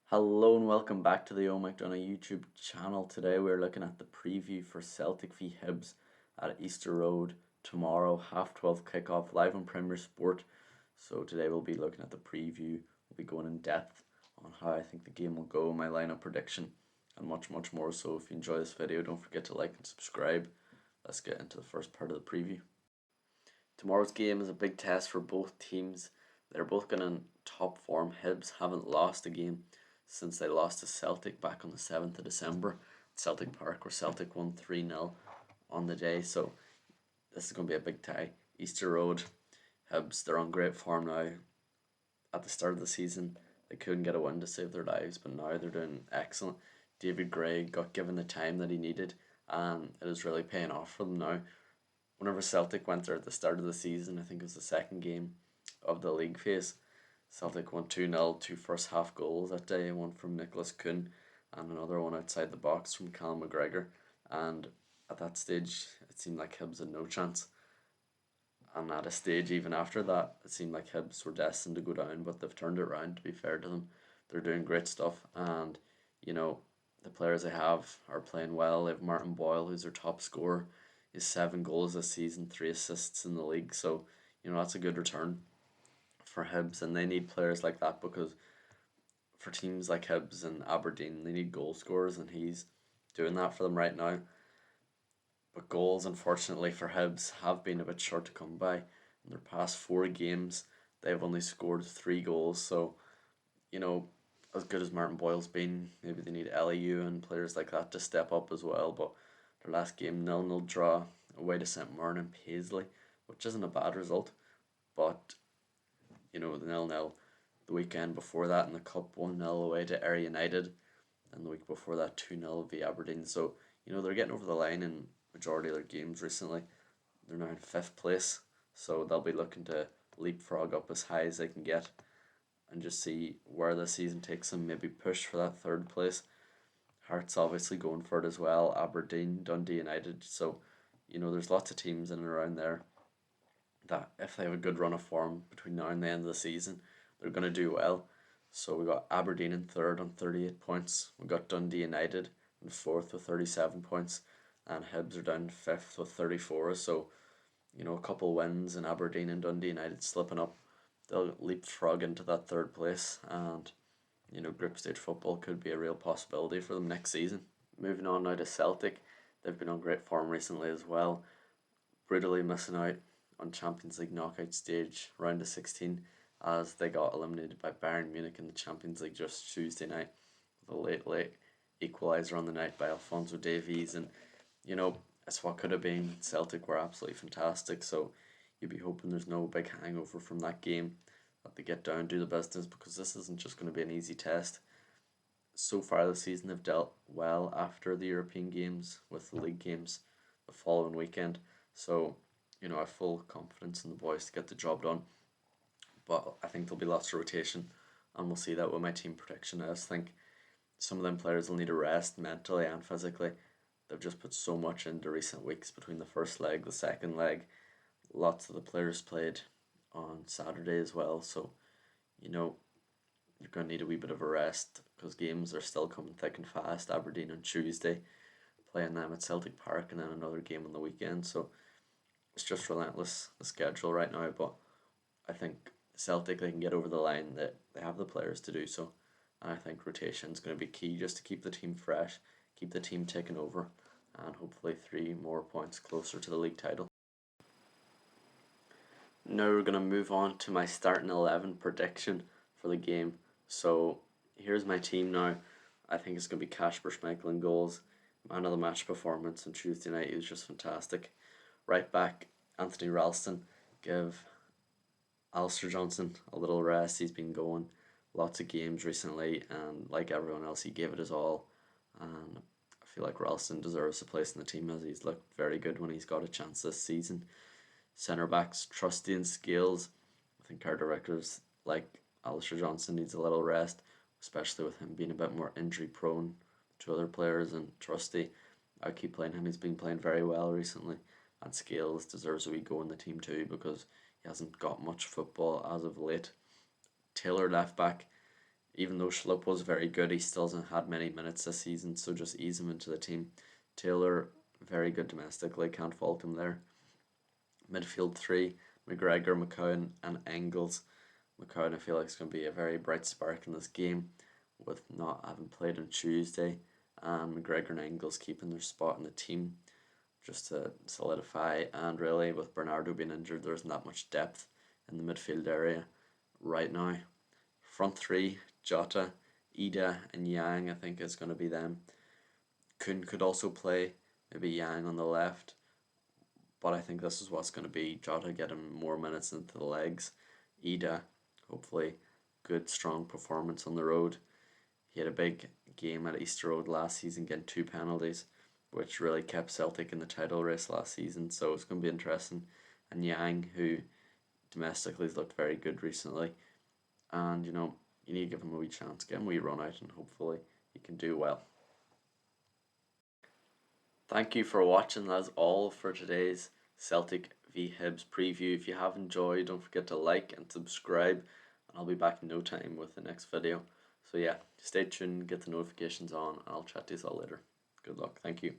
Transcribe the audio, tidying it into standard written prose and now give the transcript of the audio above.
Hello and welcome back to the McDonough YouTube channel. Today we're looking at the preview for Celtic v Hibs at Easter Road tomorrow, 12:30 kickoff, live on Premier Sport. So today we'll be looking at the preview. We'll be going in depth on how I think the game will go, my lineup prediction, and much more. So if you enjoy this video, don't forget to like and subscribe. Let's get into the first part of the preview. Tomorrow's game is a big test for both teams. They're both going in top form. Hibs haven't lost a game since they lost to Celtic back on the 7th of December at Celtic Park, where Celtic won 3-0 on the day. So this is going to be a big tie. Easter Road, Hibs, they're on great form now. At the start of the season, they couldn't get a win to save their lives, but now they're doing excellent. David Gray got given the time that he needed, and it is really paying off for them now. Whenever Celtic went there at the start of the season, I think it was the second game of the league phase, Celtic won 2-0, two first half goals that day, one from Nicholas Kuhn and another one outside the box from Callum McGregor. And at that stage, it seemed like Hibs had no chance. And at a stage even after that, it seemed like Hibs were destined to go down, but they've turned it around, to be fair to them. They're doing great stuff, and, the players they have are playing well. They have Martin Boyle, who's their top scorer. He's 7 goals this season, 3 assists in the league, so, that's a good return for Hibs, and they need players like that because for teams like Hibs and Aberdeen, they need goal scorers, and he's doing that for them right now. But goals, unfortunately, for Hibs have been a bit short to come by. In their past 4 games, they've only scored 3 goals, so, as good as Martin Boyle's been, maybe they need LAU and players like that to step up as well. But their last game, 0-0 draw away to St. Mirren and Paisley, which isn't a bad result, but the 0-0 the weekend before that in the Cup, 1-0 away to Ayr United, and the week before that 2-0 via Aberdeen. So, they're getting over the line in majority of their games recently. They're now in 5th place, so they'll be looking to leapfrog up as high as they can get and just see where the season takes them, maybe push for that 3rd place. Hearts obviously going for it as well, Aberdeen, Dundee United, so there's lots of teams in and around there that if they have a good run of form between now and the end of the season, they're going to do well. So we got Aberdeen in 3rd on 38 points. We got Dundee United in 4th with 37 points, and Hibs are down 5th with 34. So, a couple wins and Aberdeen and Dundee United slipping up, they'll leapfrog into that 3rd place, and group stage football could be a real possibility for them next season. Moving on now to Celtic, they've been on great form recently as well, brutally missing out on Champions League knockout stage round of 16 as they got eliminated by Bayern Munich in the Champions League just Tuesday night with a late equaliser on the night by Alphonso Davies. And it's what could have been. Celtic were absolutely fantastic, so you'd be hoping there's no big hangover from that game, that they get down, do the business, because this isn't just going to be an easy test. So far this season they've dealt well after the European games with the league games the following weekend, so I have full confidence in the boys to get the job done. But I think there'll be lots of rotation, and we'll see that with my team prediction. I just think some of them players will need a rest mentally and physically. They've just put so much into recent weeks between the first leg, the second leg. Lots of the players played on Saturday as well, so you're going to need a wee bit of a rest because games are still coming thick and fast. Aberdeen on Tuesday, playing them at Celtic Park, and then another game on the weekend. So it's just relentless, the schedule right now, but I think Celtic, they can get over the line, that they have the players to do so, and I think rotation is going to be key just to keep the team fresh, keep the team taking over, and hopefully 3 more points closer to the league title. Now we're going to move on to my starting 11 prediction for the game. So here's my team now. I think it's going to be Kasper Schmeichel in goals. Man of the match performance on Tuesday night, he was just fantastic. Right back, Anthony Ralston. Give Alistair Johnson a little rest. He's been going lots of games recently, and like everyone else, he gave it his all. And I feel like Ralston deserves a place in the team, as he's looked very good when he's got a chance this season. Centre backs, Trusty and Scales. I think our directors, like Alistair Johnson, needs a little rest, especially with him being a bit more injury prone to other players. And Trusty, I keep playing him. He's been playing very well recently. And Scales deserves a wee go in the team too, because he hasn't got much football as of late. Taylor left back, Even though Schlupp was very good, he still hasn't had many minutes this season, so just ease him into the team. Taylor, very good domestically, can't fault him there. Midfield three, McGregor, McCowan, and Engels. McCowan, I feel like, is going to be a very bright spark in this game, with not having played on Tuesday, and McGregor and Engels keeping their spot in the team just to solidify. And really, with Bernardo being injured, there isn't that much depth in the midfield area right now. Front three, Jota, Ida, and Yang, I think is going to be them. Kun could also play, maybe Yang on the left, but I think this is what's going to be. Jota getting more minutes into the legs. Ida, hopefully, good strong performance on the road. He had a big game at Easter Road last season, getting 2 penalties, which really kept Celtic in the title race last season. So it's going to be interesting. And Yang, who domestically has looked very good recently, and you need to give him a wee chance, get him a wee run out, and hopefully he can do well. Thank you for watching. That's all for today's Celtic v Hibs preview. If you have enjoyed, don't forget to like and subscribe, and I'll be back in no time with the next video. So yeah, stay tuned, get the notifications on, and I'll chat to you all later. Good luck. Thank you.